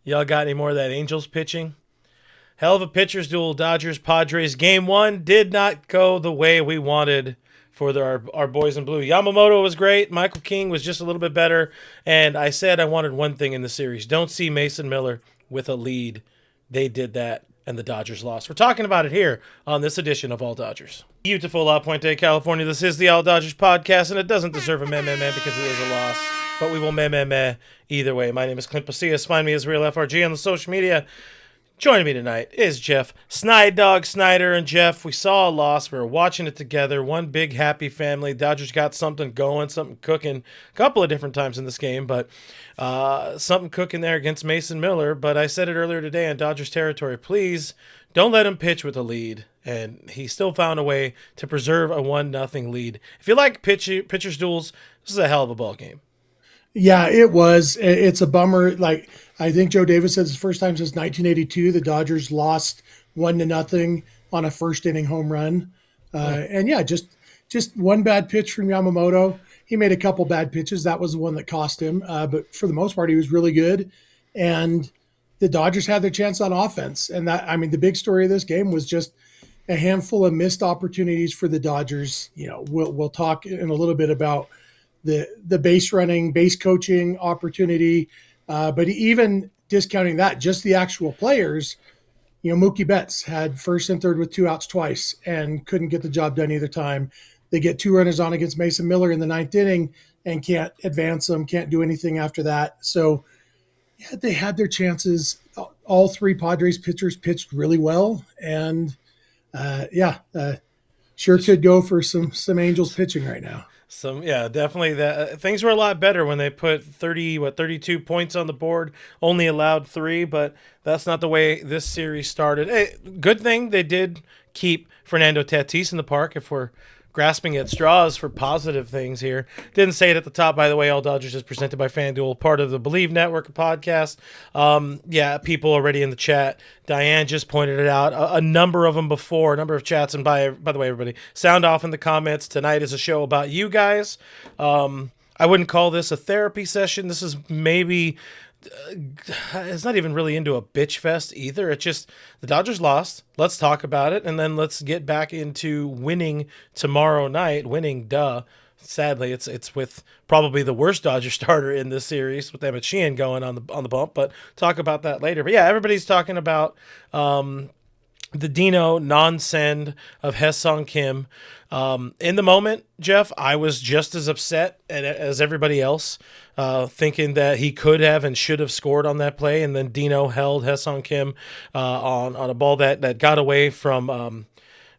Y'all got any more of that Angels pitching? Hell of a pitchers duel, Dodgers-Padres. Game 1 did not go the way we wanted for our boys in blue. Yamamoto was great. Michael King was just a little bit better. And I said I wanted one thing in the series. Don't see Mason Miller with a lead. They did that, and the Dodgers lost. We're talking about it here on this edition of All Dodgers. Beautiful La Puente, California. This is the All Dodgers podcast, and it doesn't deserve a meh because it is a loss. But we will meh either way. My name is Clint Pasillas. Find me as Real FRG on the social media. Joining me tonight is Jeff Snide Snyder. And Jeff, we saw a loss. We were watching it together. One big happy family. Dodgers got something going, something cooking a couple of different times in this game, but something cooking there against Mason Miller. But I said it earlier today on Dodgers territory, please don't let him pitch with a lead. And he still found a way to preserve a 1-0 lead. If you like pitchers duels, this is a hell of a ball game. Yeah, it was. It's a bummer. Like, I think Joe Davis says it's the first time since 1982 the Dodgers lost 1-0 on a first inning home run. And yeah, just one bad pitch from Yamamoto. He made a couple bad pitches. That was the one that cost him. But for the most part, he was really good. And the Dodgers had their chance on offense. And that, I mean, the big story of this game was just a handful of missed opportunities for the Dodgers. You know, we'll talk in a little bit about the base running, base coaching opportunity. But even discounting that, just the actual players, you know, Mookie Betts had first and third with 2 outs twice and couldn't get the job done either time. They get 2 runners on against Mason Miller in the 9th inning and can't advance them, can't do anything after that. So yeah, they had their chances. All 3 Padres pitchers pitched really well. And sure could go for some Angels pitching right now. Definitely. Things were a lot better when they put 32 points on the board, only allowed 3, but that's not the way this series started. Hey, good thing they did keep Fernando Tatis in the park if we're grasping at straws for positive things here. Didn't say it at the top, by the way. All Dodgers is presented by FanDuel, part of the Believe Network of podcasts. People already in the chat. Diane just pointed it out. A number of them before, a number of chats. And by the way, everybody, sound off in the comments. Tonight is a show about you guys. I wouldn't call this a therapy session. This is maybe... it's not even really into a bitch fest either. It's just the Dodgers lost. Let's talk about it, and then let's get back into winning tomorrow night. Sadly, it's with probably the worst Dodger starter in this series with Emmett Sheehan going on the bump. But talk about that later. But yeah, everybody's talking about the Dino non-send of Hye-Sung Kim. In the moment, Jeff, I was just as upset as everybody else, thinking that he could have and should have scored on that play, and then Dino held Hye-Sung Kim on a ball that got away from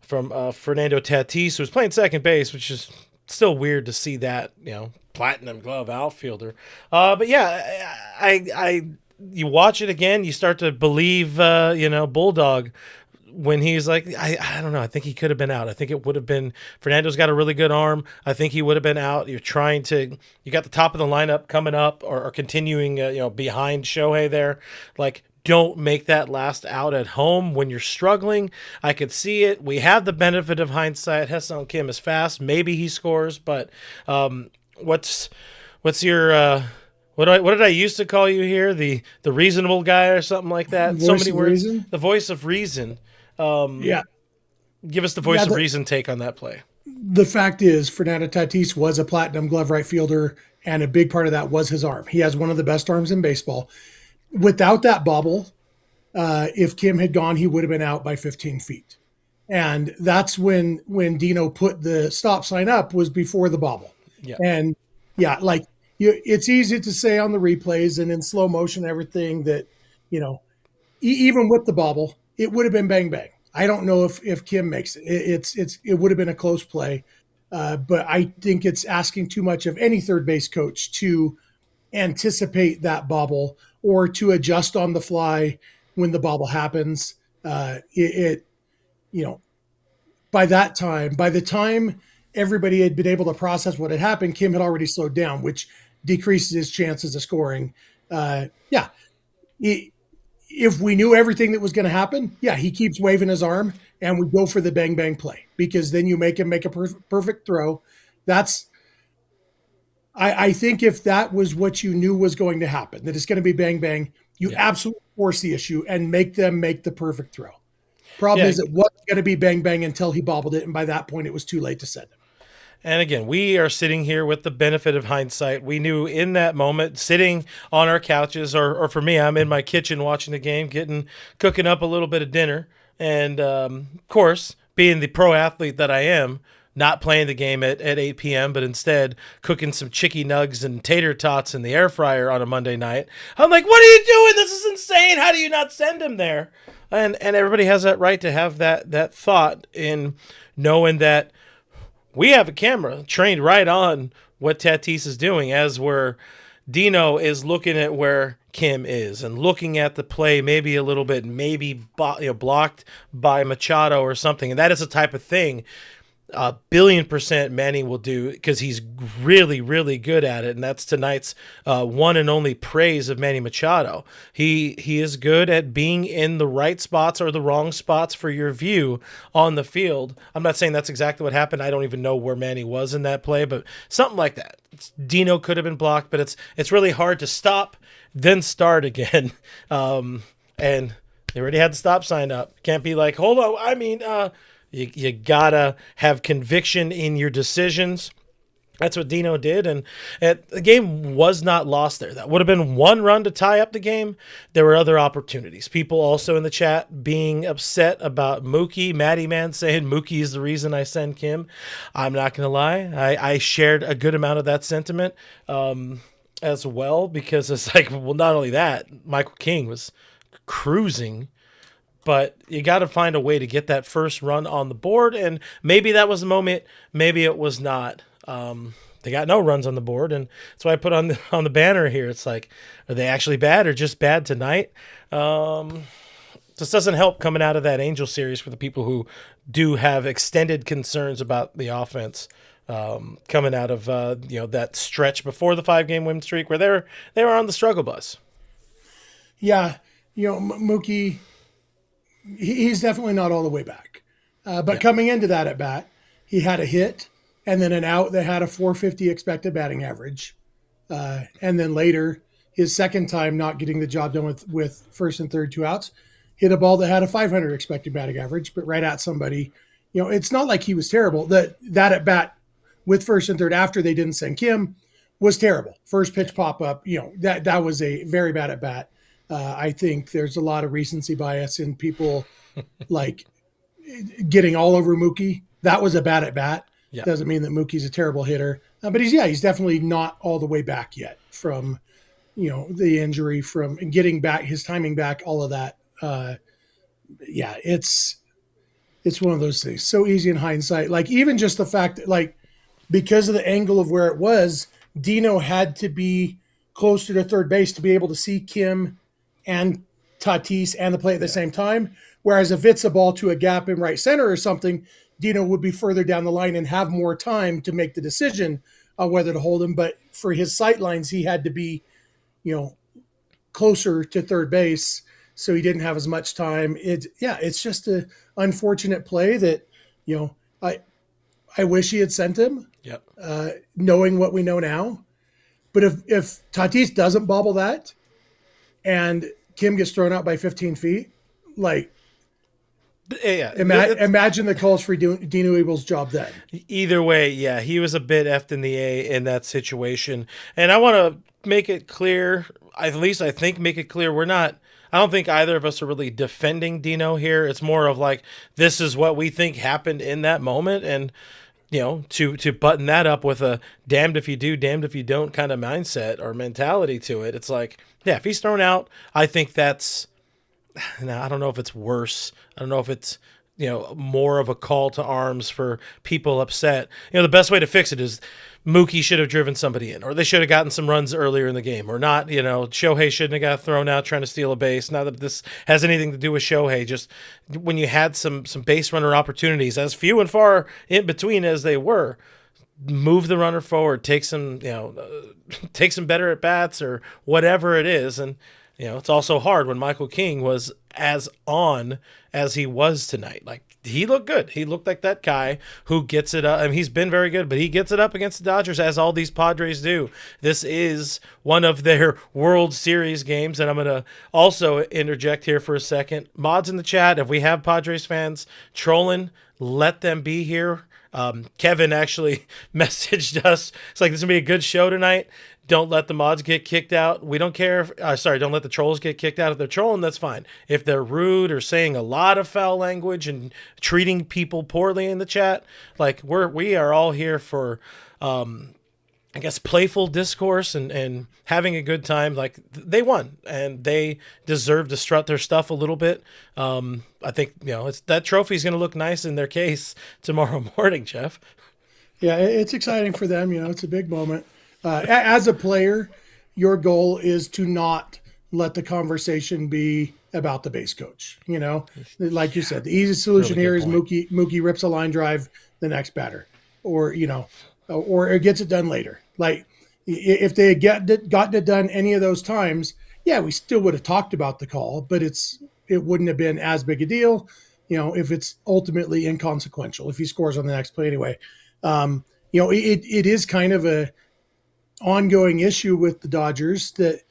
Fernando Tatis, who was playing second base, which is still weird to see that, you know, platinum glove outfielder. But yeah, you watch it again, you start to believe, Bulldog, when he's like, I don't know, I think he could have been out. I think it would have been, Fernando's got a really good arm. I think he would have been out. You got the top of the lineup coming up or continuing, behind Shohei there. Like, don't make that last out at home when you're struggling. I could see it. We have the benefit of hindsight. Hye-Sung Kim is fast. Maybe he scores, but what's your what did I used to call you here? The reasonable guy or something like that? So many words. Reason? The voice of reason. Give us the voice of reason take on that play. The fact is, Fernando Tatis was a platinum glove right fielder, and a big part of that was his arm. He has one of the best arms in baseball. Without that bobble, if Kim had gone, he would have been out by 15 feet. And that's when Dino put the stop sign up, was before the bobble. Yeah. And yeah, it's easy to say on the replays and in slow motion, everything that, even with the bobble, it would have been bang, bang. I don't know if Kim makes it. It would have been a close play. But I think it's asking too much of any third base coach to anticipate that bobble or to adjust on the fly when the bobble happens. By the time everybody had been able to process what had happened, Kim had already slowed down, which decreases his chances of scoring. If we knew everything that was going to happen, he keeps waving his arm and we go for the bang, bang play, because then you make him make a perfect throw. I think if that was what you knew was going to happen, that it's going to be bang, bang, You Yeah. absolutely force the issue and make them make the perfect throw. Problem Yeah. is it wasn't going to be bang bang until he bobbled it, and by that point it was too late to send him. And again, we are sitting here with the benefit of hindsight. We knew in that moment, sitting on our couches, or for me, I'm in my kitchen watching the game, cooking up a little bit of dinner. And of course, being the pro athlete that I am, not playing the game at 8 p.m., but instead cooking some chicky nugs and tater tots in the air fryer on a Monday night. I'm like, what are you doing? This is insane. How do you not send him there? And everybody has that right to have that thought in knowing that we have a camera trained right on what Tatis is doing, as where Dino is looking at where Kim is and looking at the play maybe a little bit, maybe blocked by Machado or something. And that is the type of thing 1,000,000,000% Manny will do, because he's really, really good at it. And that's tonight's one and only praise of Manny Machado. He is good at being in the right spots or the wrong spots for your view on the field. I'm not saying that's exactly what happened. I don't even know where Manny was in that play, but something like that. Dino could have been blocked, but it's really hard to stop, then start again. And they already had the stop sign up. Can't be like, hold on, I mean, you gotta have conviction in your decisions. That's what Dino did, and the game was not lost there. That would have been one run to tie up the game. There were other opportunities. People also in the chat being upset about Mookie. Maddie Man saying Mookie is the reason I send Kim. I'm not going to lie. I shared a good amount of that sentiment as well, because it's like, well, not only that, Michael King was cruising, but you got to find a way to get that first run on the board. And maybe that was the moment. Maybe it was not. They got no runs on the board, and that's why I put on the banner here. It's like, are they actually bad or just bad tonight? This doesn't help coming out of that Angel series for the people who do have extended concerns about the offense coming out of that stretch before the 5-game win streak where they were on the struggle bus. Yeah, Mookie, he's definitely not all the way back. But coming into that at bat, he had a hit and then an out that had a 450 expected batting average. And then later, his second time not getting the job done with first and third 2 outs, hit a ball that had a 500 expected batting average, but right at somebody. It's not like he was terrible. That at bat with first and third after they didn't send Kim was terrible. First pitch pop up, that was a very bad at bat. I think there's a lot of recency bias in people like getting all over Mookie. That was a bad at bat. Yeah. Doesn't mean that Mookie's a terrible hitter, but he's definitely not all the way back yet from, the injury, from getting back his timing back, all of that. It's one of those things. So easy in hindsight. Like even just the fact that because of the angle of where it was, Dino had to be closer to third base to be able to see Kim and Tatis and the play at the same time. Whereas if it's a ball to a gap in right center or something, Dino would be further down the line and have more time to make the decision on whether to hold him. But for his sight lines, he had to be, closer to third base, so he didn't have as much time. It's just an unfortunate play that, I wish he had sent him. Yep. Knowing what we know now. But if Tatis doesn't bobble that and Kim gets thrown out by 15 feet, imagine the calls for Dino Ebel's job then. Either way, yeah, he was a bit effed in the A in that situation. And I want to make it clear, at least I think make it clear, I don't think either of us are really defending Dino here. It's more of like, this is what we think happened in that moment. And, to button that up with a damned if you do, damned if you don't kind of mindset or mentality to it. It's like, yeah, if he's thrown out, I think that's, now, I don't know if it's worse. I don't know if it's, more of a call to arms for people upset. The best way to fix it is Mookie should have driven somebody in, or they should have gotten some runs earlier in the game, or not, Shohei shouldn't have got thrown out trying to steal a base. Not that this has anything to do with Shohei, just when you had some base runner opportunities, as few and far in between as they were, move the runner forward, take some better at bats or whatever it is. And it's also hard when Michael King was as on as he was tonight. Like, he looked good. He looked like that guy who gets it up. I mean, he's been very good, but he gets it up against the Dodgers, as all these Padres do. This is one of their World Series games, and I'm going to also interject here for a second. Mods in the chat, if we have Padres fans trolling, let them be here. Kevin actually messaged us. It's like, this is going to be a good show tonight. Don't let the mods get kicked out. We don't care. Don't let the trolls get kicked out. If they're trolling, that's fine. If they're rude or saying a lot of foul language and treating people poorly in the chat, like, we are all here for, I guess, playful discourse and having a good time. Like, they won and they deserve to strut their stuff a little bit. I think, it's that trophy's going to look nice in their case tomorrow morning, Jeff. Yeah, it's exciting for them. It's a big moment. As a player, your goal is to not let the conversation be about the base coach. Like you said, the easy solution here is Mookie rips a line drive the next batter, or it gets it done later. Like, if they had gotten it done any of those times, yeah, we still would have talked about the call, but it wouldn't have been as big a deal, if it's ultimately inconsequential, if he scores on the next play anyway. It is kind of a ongoing issue with the Dodgers that,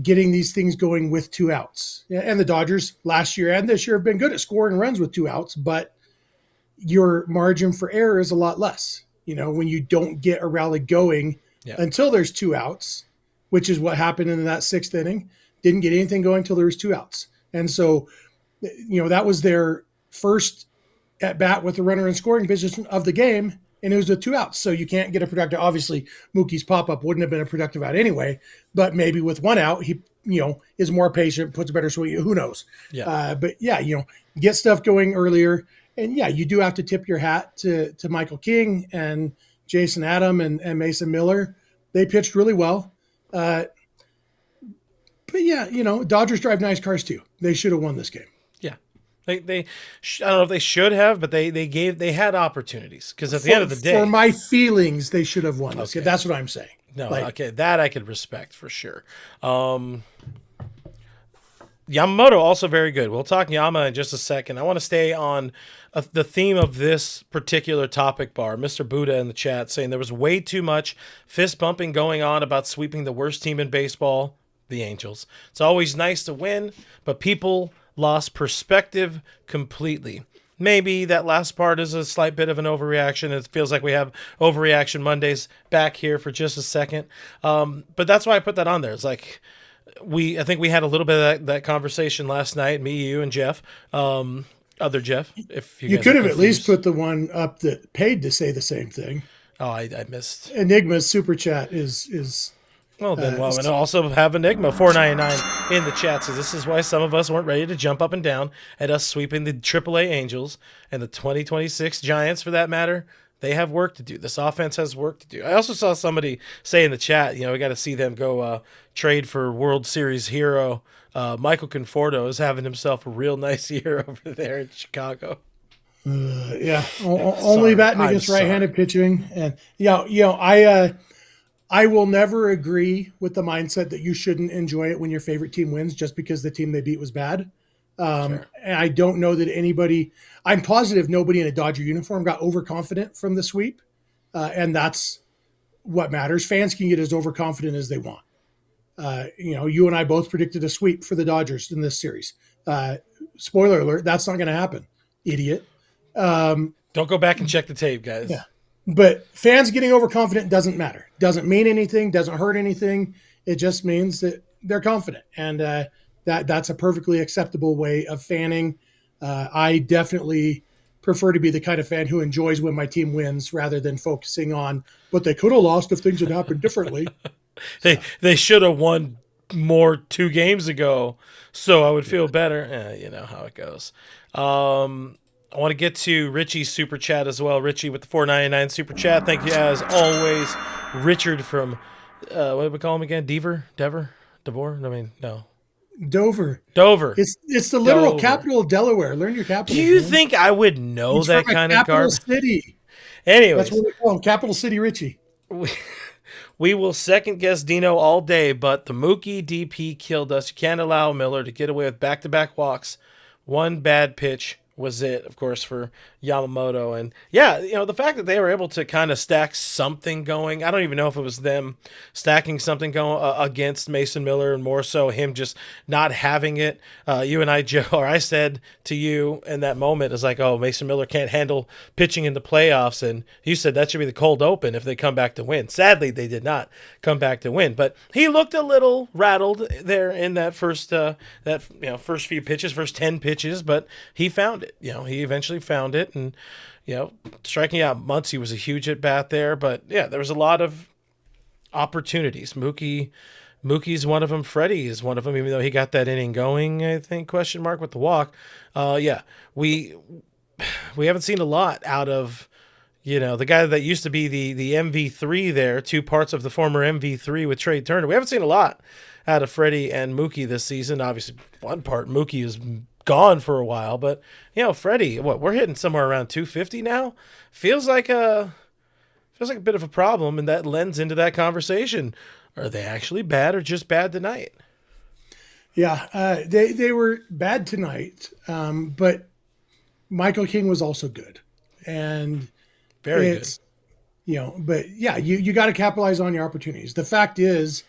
getting these things going with 2 outs. And the Dodgers last year and this year have been good at scoring runs with 2 outs, but your margin for error is a lot less, when you don't get a rally going until there's 2 outs, which is what happened in that 6th inning. Didn't get anything going until there was 2 outs. And so, that was their first at bat with the runner in scoring position of the game. And it was with 2 outs. So you can't get a productive. Obviously, Mookie's pop-up wouldn't have been a productive out anyway. But maybe with 1 out, he, is more patient, puts a better swing. Who knows? Yeah. But yeah, get stuff going earlier. And yeah, you do have to tip your hat to Michael King and Jason Adam and Mason Miller. They pitched really well. But yeah, Dodgers drive nice cars too. They should have won this game. They I don't know if they should have, but they had opportunities, because at the end of the day, for my feelings, they should have won this. Okay. That's what I'm saying. No, okay, that I could respect for sure. Yamamoto also very good. We'll talk Yama in just a second. I want to stay on the theme of this particular topic bar. Mr. Buddha in the chat saying there was way too much fist bumping going on about sweeping the worst team in baseball, the Angels. It's always nice to win, but people lost perspective completely. Maybe that last part is a slight bit of an overreaction. It feels like we have overreaction Mondays back here for just a second. But that's why I put that on there. It's like, I think we had a little bit of that conversation last night, me, you, and Jeff. Other Jeff, if you could have at least put the one up that paid to say the same thing. Oh, I missed. Enigma's super chat is well, then, and also have Enigma 499 in the chat. So this is why some of us weren't ready to jump up and down at us sweeping the AAA Angels and the 2026 Giants, for that matter. They have work to do. This offense has work to do. I also saw somebody say in the chat, we got to see them go trade for World Series hero. Michael Conforto is having himself a real nice year over there in Chicago. Only batting against right-handed pitching. And I will never agree with the mindset that you shouldn't enjoy it when your favorite team wins just because the team they beat was bad. And I don't know that I'm positive nobody in a Dodger uniform got overconfident from the sweep. And that's what matters. Fans can get as overconfident as they want. You and I both predicted a sweep for the Dodgers in this series. Spoiler alert, that's not going to happen, idiot. Don't go back and check the tape, guys. Yeah. But fans getting overconfident doesn't matter. Doesn't mean anything, doesn't hurt anything. It just means that they're confident. And that's a perfectly acceptable way of fanning. I definitely prefer to be the kind of fan who enjoys when my team wins rather than focusing on what they could have lost if things had happened differently. They should have won more 2 games ago, so I would feel better. You know how it goes. I want to get to Richie's super chat as well. Richie with the 499 super chat. Thank you as always. Richard from what do we call him again? Devor? No. Dover. It's the literal capital of Delaware. Learn your capital. Do you think I would know that kind of capital city? Anyways, that's what we call him, Capital City Richie. We will second guess Dino all day, but the Mookie DP killed us. You can't allow Miller to get away with back-to-back walks. One bad pitch was it, of course, for Yamamoto. And yeah, the fact that they were able to kind of stack something going, I don't even know if it was them stacking something going against Mason Miller, and more so him just not having it. You and I, Joe, or I said to you in that moment, is like, oh, Mason Miller can't handle pitching in the playoffs. And you said that should be the cold open if they come back to win. Sadly, they did not come back to win, but he looked a little rattled there in that first first few pitches, first 10 pitches, but he found it. He eventually found it, and striking out Muncy was a huge at bat there. But yeah, there was a lot of opportunities. Mookie's one of them. Freddie is one of them, even though he got that inning going, I think, question mark, with the walk. We haven't seen a lot out of the guy that used to be the MV3 there, two parts of the former MV3 with Trey Turner. We haven't seen a lot out of Freddie and Mookie this season. Obviously, one part, Mookie is gone for a while, but Freddie, we're hitting somewhere around 250 now. Feels like a bit of a problem, and that lends into that conversation. Are they actually bad or just bad tonight? Yeah, they were bad tonight, but Michael King was also good, and very good. But yeah, you got to capitalize on your opportunities. The fact is,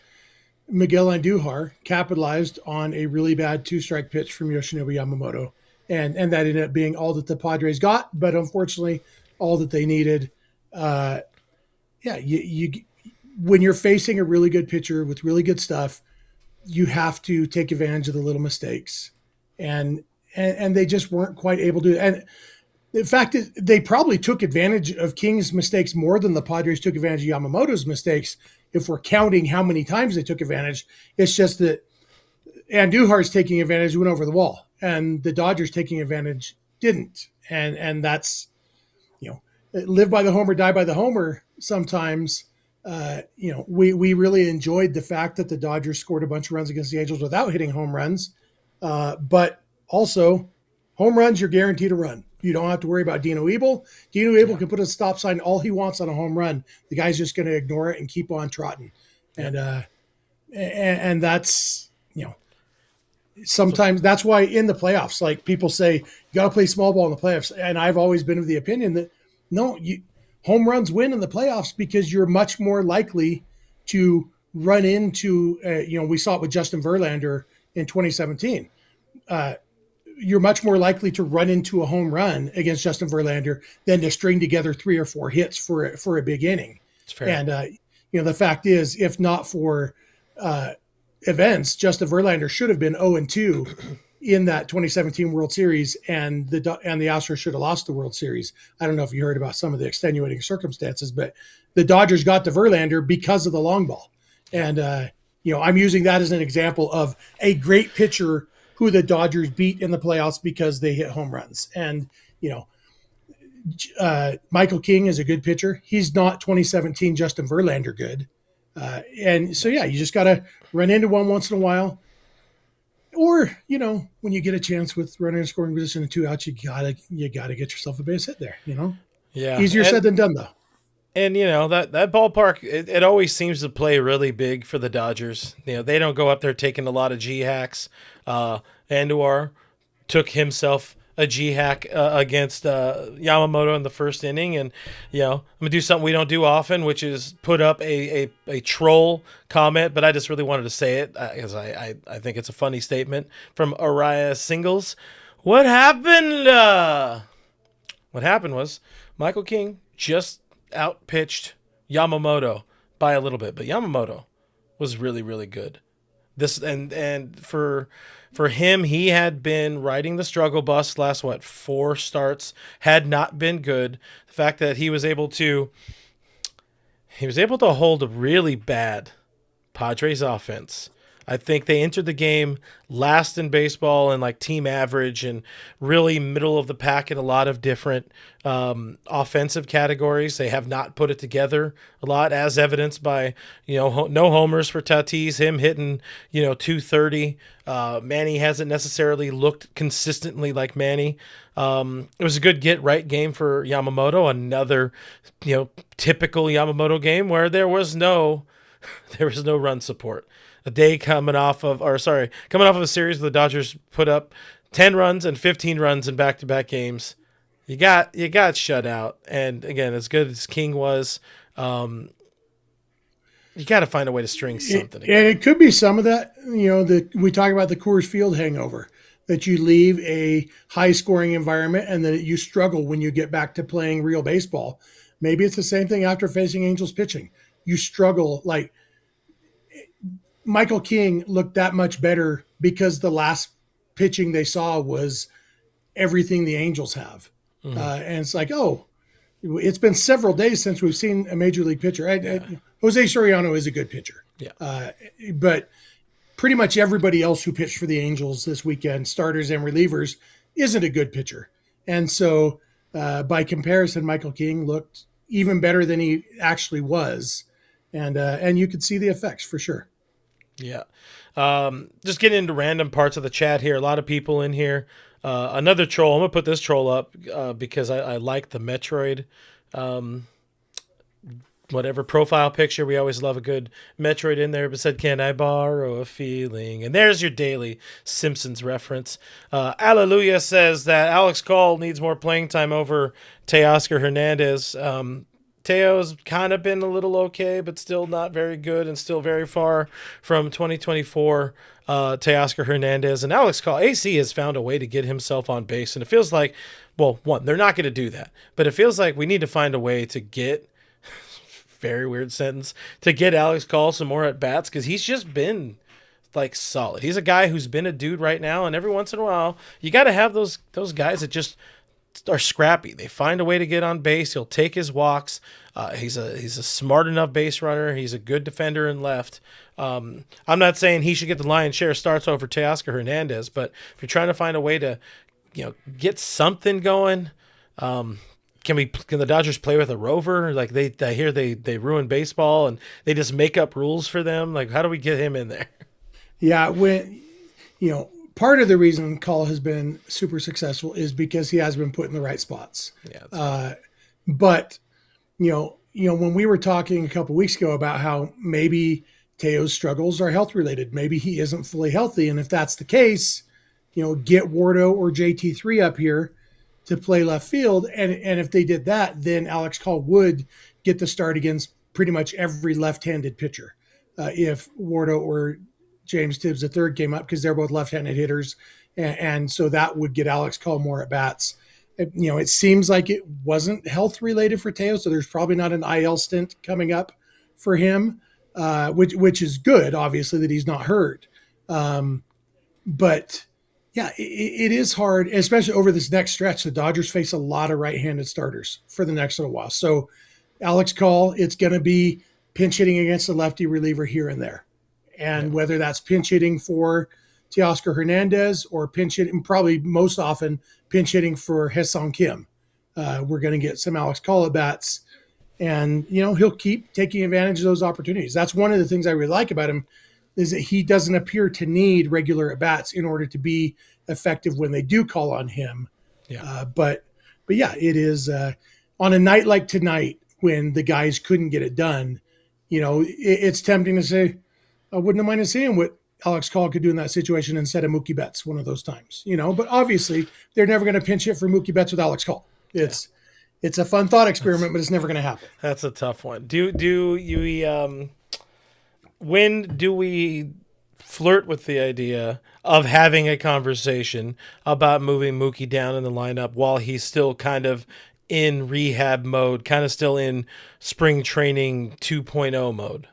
Miguel Andujar capitalized on a really bad two-strike pitch from Yoshinobu Yamamoto, and that ended up being all that the Padres got, but unfortunately, all that they needed. When you're facing a really good pitcher with really good stuff, you have to take advantage of the little mistakes, and they just weren't quite able to. And the fact is, they probably took advantage of King's mistakes more than the Padres took advantage of Yamamoto's mistakes. If we're counting how many times they took advantage, it's just that Andujar's taking advantage went over the wall, and the Dodgers taking advantage didn't. And that's, live by the homer, die by the homer. Sometimes, we really enjoyed the fact that the Dodgers scored a bunch of runs against the Angels without hitting home runs. But also, home runs, you're guaranteed to run. You don't have to worry about Dino Ebel. Dino Ebel can put a stop sign all he wants on a home run. The guy's just going to ignore it and keep on trotting. And that's, sometimes that's why in the playoffs, like people say, you got to play small ball in the playoffs. And I've always been of the opinion that no, home runs win in the playoffs because you're much more likely to run into, we saw it with Justin Verlander in 2017. You're much more likely to run into a home run against Justin Verlander than to string together 3 or 4 hits for a big inning. It's fair. And, the fact is, if not for events, Justin Verlander should have been 0-2 in that 2017 World Series, and the Astros should have lost the World Series. I don't know if you heard about some of the extenuating circumstances, but the Dodgers got to Verlander because of the long ball. And, I'm using that as an example of a great pitcher who the Dodgers beat in the playoffs because they hit home runs. And, Michael King is a good pitcher. He's not 2017 Justin Verlander good. And so, you just got to run into one once in a while. Or, when you get a chance with runner in scoring position and 2 outs, you gotta get yourself a base hit there, Yeah. Easier said than done, though. And, that ballpark, it always seems to play really big for the Dodgers. They don't go up there taking a lot of G-hacks. Andujar took himself a G-hack against Yamamoto in the first inning. And, I'm going to do something we don't do often, which is put up a troll comment. But I just really wanted to say it because I think it's a funny statement from Araya Singles. What happened? What happened was Michael King just outpitched Yamamoto by a little bit, but Yamamoto was really, really good. This and for him, he had been riding the struggle bus last 4 starts, had not been good. The fact that he was able to hold a really bad Padres offense. I think they entered the game last in baseball and team average and really middle of the pack in a lot of different offensive categories. They have not put it together a lot, as evidenced by, no homers for Tatis, him hitting, 230. Manny hasn't necessarily looked consistently like Manny. It was a good get-right game for Yamamoto, another, typical Yamamoto game where there was no There was no run support. A day coming off of a series where the Dodgers put up 10 runs and 15 runs in back-to-back games. You got shut out. And again, as good as King was, you got to find a way to string something. And it could be some of that, we talk about the Coors Field hangover, that you leave a high-scoring environment and that you struggle when you get back to playing real baseball. Maybe it's the same thing after facing Angels pitching. You struggle. Like Michael King looked that much better because the last pitching they saw was everything the Angels have. Mm-hmm. And it's like, it's been several days since we've seen a major league pitcher. Jose Soriano is a good pitcher. Yeah. But pretty much everybody else who pitched for the Angels this weekend, starters and relievers, isn't a good pitcher. And so by comparison, Michael King looked even better than he actually was. And you could see the effects for sure. Yeah. Just getting into random parts of the chat here. A lot of people in here. Another troll. I'm going to put this troll up because I like the Metroid whatever profile picture. We always love a good Metroid in there. But said, can I borrow a feeling? And there's your daily Simpsons reference. Alleluia says that Alex Call needs more playing time over Teoscar Hernandez. Teo's kind of been a little okay, but still not very good and still very far from 2024 Teoscar Hernandez. And Alex Call, AC has found a way to get himself on base. And it feels like, well, one, they're not going to do that. But it feels like we need to find a way to get, very weird sentence, to get Alex Call some more at-bats because he's just been, like, solid. He's a guy who's been a dude right now, and every once in a while, you got to have those guys that just are scrappy. They find a way to get on base. He'll take his walks. He's a smart enough base runner. He's a good defender in left. I'm not saying he should get the lion's share of starts over Teoscar Hernandez, but if you're trying to find a way to, get something going, can the Dodgers play with a rover? Like I hear they ruin baseball and they just make up rules for them. Like, how do we get him in there? Yeah, part of the reason Call has been super successful is because he has been put in the right spots. Yeah. But when we were talking a couple weeks ago about how maybe Teo's struggles are health related, maybe he isn't fully healthy, and if that's the case, get Wardo or JT3 up here to play left field, and if they did that, then Alex Call would get the start against pretty much every left-handed pitcher. If Wardo or James Tibbs III came up, because they're both left-handed hitters, and so that would get Alex Call more at bats. It seems like it wasn't health related for Teo, so there's probably not an IL stint coming up for him, which is good, obviously, that he's not hurt. But yeah, it is hard, especially over this next stretch. The Dodgers face a lot of right-handed starters for the next little while. So Alex Call, it's going to be pinch hitting against a lefty reliever here and there. And whether that's pinch hitting for Teoscar Hernandez or pinch hitting, probably most often pinch hitting for Haesung Kim, we're going to get some Alex Call at bats, and he'll keep taking advantage of those opportunities. That's one of the things I really like about him, is that he doesn't appear to need regular at bats in order to be effective when they do call on him. Yeah. But yeah, it is on a night like tonight when the guys couldn't get it done. It's tempting to say, I wouldn't have minded seeing what Alex Call could do in that situation instead of Mookie Betts one of those times, but obviously they're never going to pinch hit for Mookie Betts with Alex Call. It's a fun thought experiment, but it's never going to happen. That's a tough one. When do we flirt with the idea of having a conversation about moving Mookie down in the lineup while he's still kind of in rehab mode, kind of still in spring training 2.0 mode?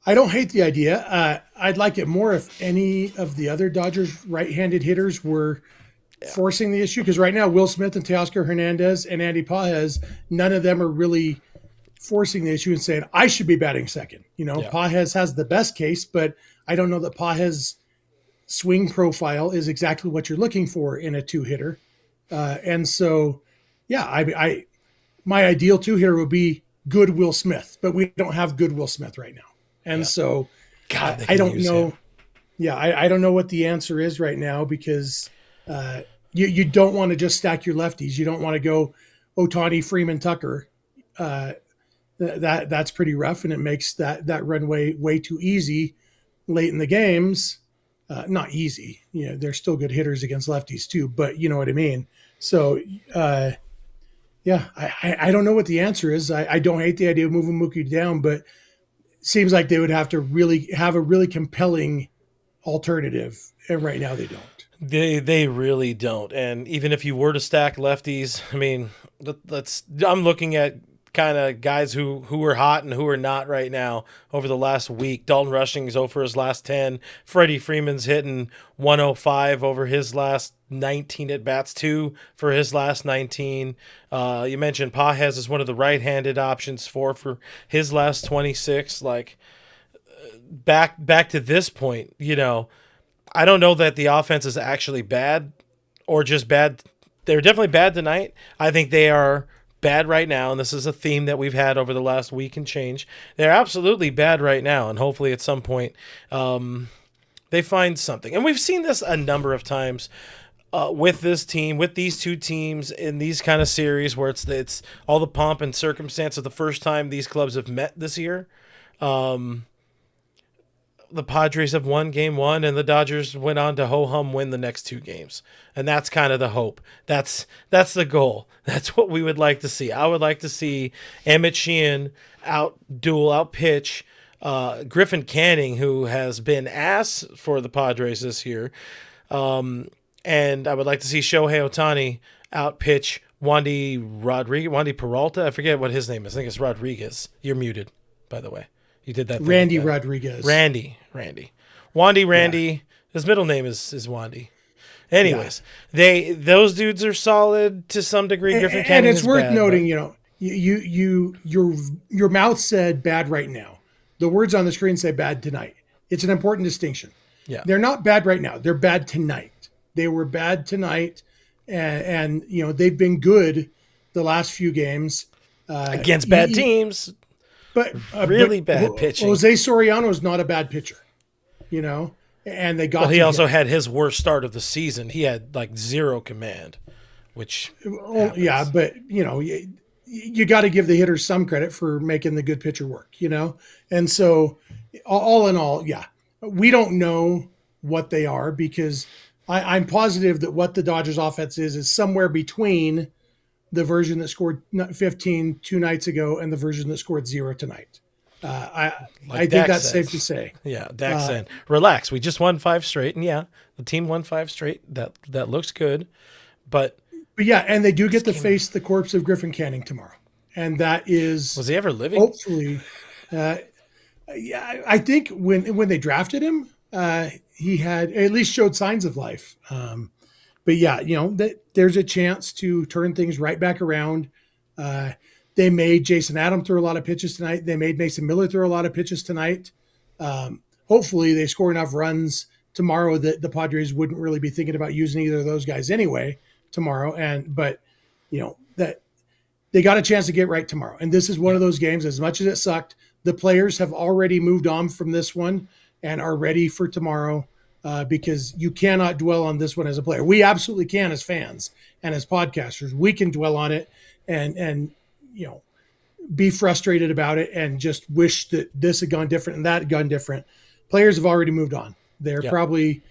I don't hate the idea. I'd like it more if any of the other Dodgers right-handed hitters were forcing the issue, because right now Will Smith and Teoscar Hernandez and Andy Pages, none of them are really forcing the issue and saying, I should be batting second. Pages has the best case, but I don't know that Pages' swing profile is exactly what you're looking for in a two-hitter. And so, yeah, my ideal two-hitter would be good Will Smith, but we don't have good Will Smith right now. And so God, I don't know. Him. Yeah, I don't know what the answer is right now, because you don't want to just stack your lefties. You don't want to go Ohtani, Freeman, Tucker. that's pretty rough, and it makes that run way too easy late in the games. Not easy, they're still good hitters against lefties too, but you know what I mean. So yeah, I don't know what the answer is. I don't hate the idea of moving Mookie down, but it seems like they would have to really have a really compelling alternative, and right now they don't. They really don't. And even if you were to stack lefties, I mean, I'm looking at kind of guys who are hot and who are not right now over the last week. Dalton Rushing is over his last 10. Freddie Freeman's hitting 105 over his last 19 at bats, 2 for his last 19. You mentioned Pages is one of the right-handed options, 4 for his last 26. Like back to this point, I don't know that the offense is actually bad or just bad. They're definitely bad tonight. I think they are bad right now, and this is a theme that we've had over the last week and change. They're absolutely bad right now, and hopefully at some point they find something. And we've seen this a number of times with this team, with these two teams in these kind of series where it's all the pomp and circumstance of the first time these clubs have met this year. The Padres have won game 1, and the Dodgers went on to ho-hum win the next 2 games. And that's kind of the hope. That's the goal. That's what we would like to see. I would like to see Emmett Sheehan out-pitch Griffin Canning, who has been ass for the Padres this year. And I would like to see Shohei Ohtani out-pitch Wandy Peralta. I forget what his name is. I think it's Rodriguez. You're muted, by the way. You did that. Randy Rodriguez. Randy. Wandy Randy. Yeah. His middle name is Wandy. Anyways, those dudes are solid to some degree. Griffin Canning, and it's worth noting, your mouth said bad right now. The words on the screen say bad tonight. It's an important distinction. Yeah, they're not bad right now. They're bad tonight. They were bad tonight, and they've been good the last few games against bad teams. But really bad pitching. Jose Soriano is not a bad pitcher, and they got. Well, he also had his worst start of the season. He had like 0 command, which. Yeah, but you got to give the hitters some credit for making the good pitcher work, And so, all in all, yeah, we don't know what they are because I'm positive that what the Dodgers offense is somewhere between the version that scored 15 2 nights ago and the version that scored 0 tonight. I think that's safe to say. Yeah, Dak said, relax. We just won 5 straight. And yeah, the team won 5 straight. That looks good. But yeah, and they do get to face the corpse of Griffin Canning tomorrow. And that is... Was he ever living? Hopefully. I think when they drafted him, he had at least showed signs of life. But yeah, there's a chance to turn things right back around. They made Jason Adam throw a lot of pitches tonight. They made Mason Miller throw a lot of pitches tonight. Hopefully they score enough runs tomorrow that the Padres wouldn't really be thinking about using either of those guys anyway tomorrow. But that they got a chance to get right tomorrow. And this is one of those games, as much as it sucked, the players have already moved on from this one and are ready for tomorrow. Because you cannot dwell on this one as a player. We absolutely can as fans and as podcasters. We can dwell on it and be frustrated about it and just wish that this had gone different and that had gone different. Players have already moved on. They're probably,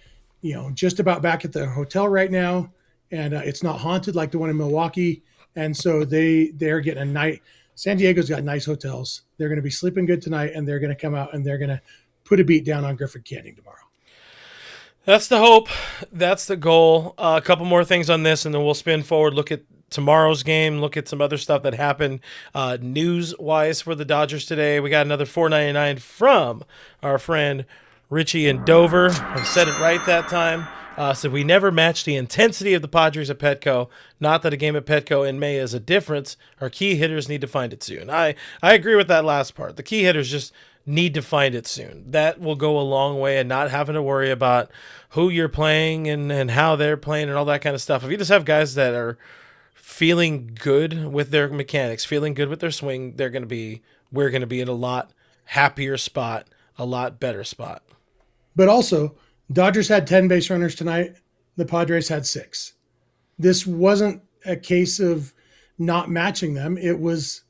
just about back at the hotel right now, and it's not haunted like the one in Milwaukee. And so they're getting a night. San Diego's got nice hotels. They're going to be sleeping good tonight, and they're going to come out and they're going to put a beat down on Griffin Canning tomorrow. That's the hope. That's the goal. A couple more things on this, and then we'll spin forward, look at tomorrow's game, look at some other stuff that happened news-wise for the Dodgers today. We got another $4.99 from our friend Richie in Dover. I said it right that time. So we never match the intensity of the Padres at Petco. Not that a game at Petco in May is a difference. Our key hitters need to find it soon. I agree with that last part. The key hitters just need to find it soon. That will go a long way, and not having to worry about who you're playing and how they're playing and all that kind of stuff. If you just have guys that are feeling good with their mechanics, feeling good with their swing, we're going to be in a lot happier spot, a lot better spot. But also, Dodgers had 10 base runners tonight. The Padres had 6. This wasn't a case of not matching them. It was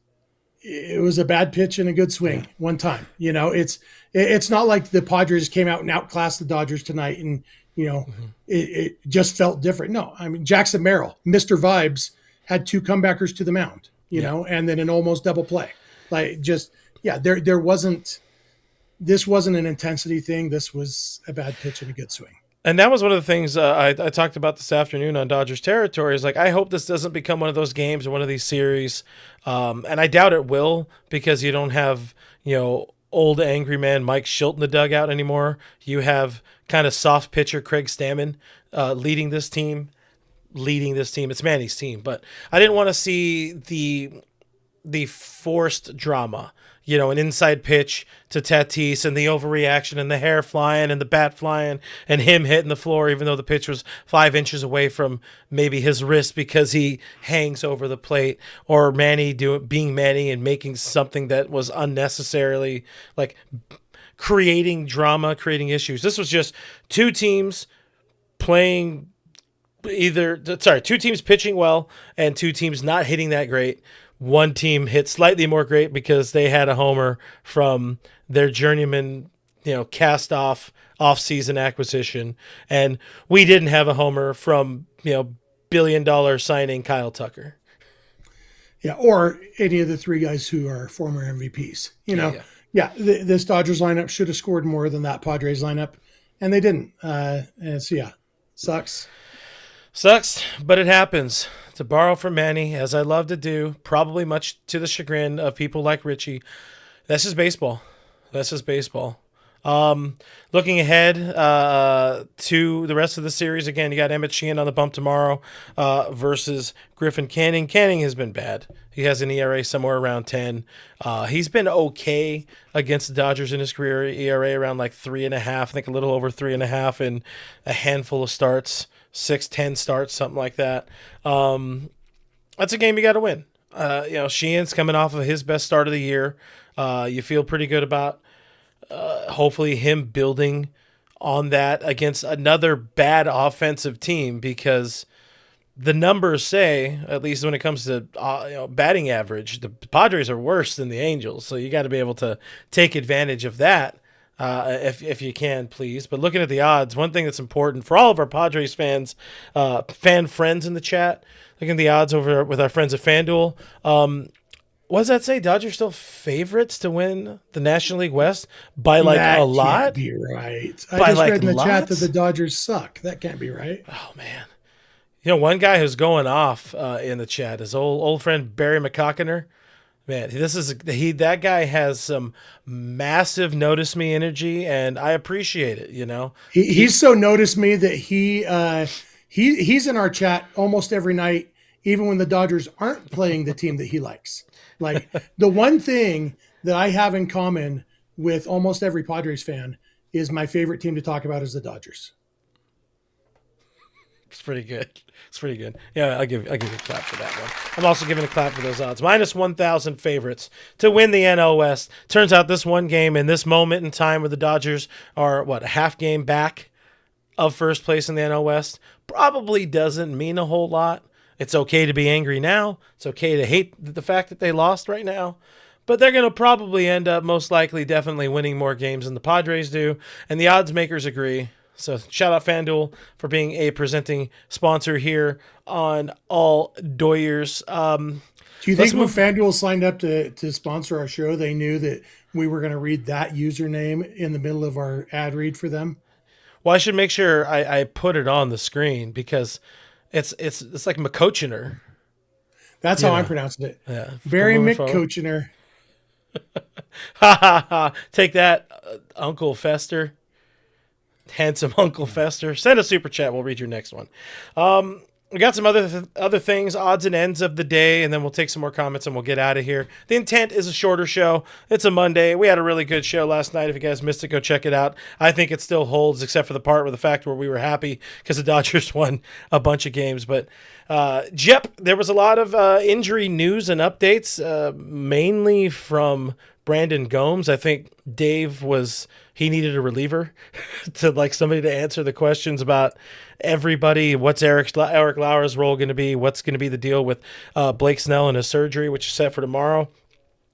it was a bad pitch and a good swing one time. It's not like the Padres came out and outclassed the Dodgers tonight, and it just felt different. No, I mean Jackson Merrill, Mr. Vibes, had 2 comebackers to the mound, and then an almost double play. There wasn't. This wasn't an intensity thing. This was a bad pitch and a good swing. And that was one of the things I talked about this afternoon on Dodgers territory. Is like, I hope this doesn't become one of those games or one of these series, and I doubt it will, because you don't have old angry man Mike Schilt in the dugout anymore. You have kind of soft pitcher Craig Stammen leading this team. It's Manny's team, but I didn't want to see the forced drama. An inside pitch to Tatis and the overreaction and the hair flying and the bat flying and him hitting the floor, even though the pitch was 5 inches away from maybe his wrist because he hangs over the plate, or Manny being Manny and making something that was unnecessarily like creating drama, creating issues. This was just 2 teams pitching well and 2 teams not hitting that great. One team hit slightly more great because they had a homer from their journeyman, cast-off off-season acquisition, and we didn't have a homer from billion-dollar signing Kyle Tucker. Yeah, or any of the 3 guys who are former MVPs. This Dodgers lineup should have scored more than that Padres lineup, and they didn't. Sucks. Sucks, but it happens. To borrow from Manny, as I love to do, probably much to the chagrin of people like Richie. That's just baseball. Looking ahead to the rest of the series, again, you got Emmett Sheehan on the bump tomorrow versus Griffin Canning. Canning has been bad. He has an ERA somewhere around 10. He's been okay against the Dodgers in his career, ERA around like 3.5, I think a little over 3.5 in a handful of starts. 6-10 starts, something like that. That's a game you got to win. Sheehan's coming off of his best start of the year. You feel pretty good about hopefully him building on that against another bad offensive team, because the numbers say, at least when it comes to batting average, the Padres are worse than the Angels. So you got to be able to take advantage of that. If you can, please. But looking at the odds, one thing that's important for all of our Padres fans, fan friends in the chat, looking at the odds over with our friends at FanDuel. What does that say? Dodgers still favorites to win the National League West by a lot? That can't be right. I just read in the chat that the Dodgers suck. That can't be right. Oh, man. One guy who's going off in the chat is old friend Barry McCockiner. Man, that guy has some massive notice me energy, and I appreciate it. He's so noticed me that he's in our chat almost every night, even when the Dodgers aren't playing the team that he likes. Like, the one thing that I have in common with almost every Padres fan is my favorite team to talk about is the Dodgers. It's pretty good. Yeah, I'll give you a clap for that one. I'm also giving a clap for those odds. Minus 1,000 favorites to win the NL West. Turns out this one game in this moment in time where the Dodgers are, a half game back of first place in the NL West, probably doesn't mean a whole lot. It's okay to be angry now. It's okay to hate the fact that they lost right now. But they're going to probably end up most likely definitely winning more games than the Padres do. And the odds makers agree. So shout out FanDuel for being a presenting sponsor here on All Doyers. Do you think when FanDuel signed up to sponsor our show, they knew that we were going to read that username in the middle of our ad read for them? Well, I should make sure I put it on the screen because it's like McCoachiner. That's how I'm pronouncing it. Yeah, very McCoachiner. Ha ha ha! Take that, Uncle Fester. Handsome Uncle Fester. Send a super chat. We'll read your next one. We got some other things, odds and ends of the day, and then we'll take some more comments and we'll get out of here. The intent is a shorter show. It's a Monday. We had a really good show last night. If you guys missed it, go check it out. I think it still holds, except for the part where the fact where we were happy because the Dodgers won a bunch of games. But there was a lot of injury news and updates, mainly from Brandon Gomes. I think Dave he needed a reliever to somebody to answer the questions about everybody. What's Eric Lauer's role going to be? What's going to be the deal with Blake Snell and his surgery, which is set for tomorrow?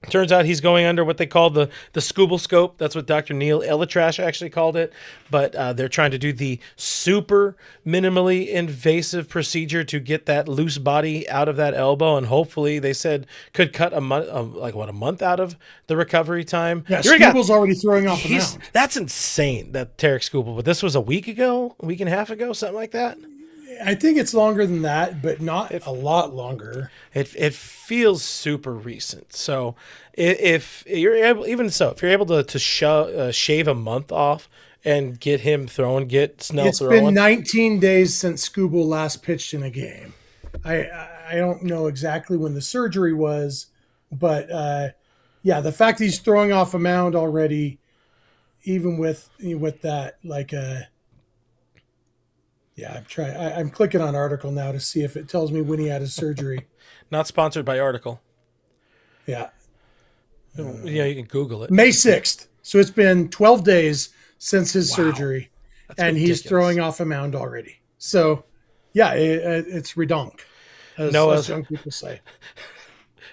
Turns out he's going under what they call the Scooble scope. That's what Dr. Neil Elitrash actually called it. But they're trying to do the super minimally invasive procedure to get that loose body out of that elbow, and hopefully they said could cut a month, a month out of the recovery time. Yeah, Scooble's already throwing off the mound. That's insane. That Tarek Scooble, but this was a week and a half ago, something like that. I think it's longer than that, but not a lot longer. It feels super recent. So if you're able, if you're able to shave a month off and get him throwing, get Snell throwing. It's been 19 days since Scooble last pitched in a game. I don't know exactly when the surgery was, but the fact that he's throwing off a mound already, even with that, I'm clicking on article now to see if it tells me when he had his surgery. Not sponsored by article. Yeah. You can Google it. May 6th. So it's been 12 days since his surgery, and ridiculous. He's throwing off a mound already. So, it's redonk, as young people say.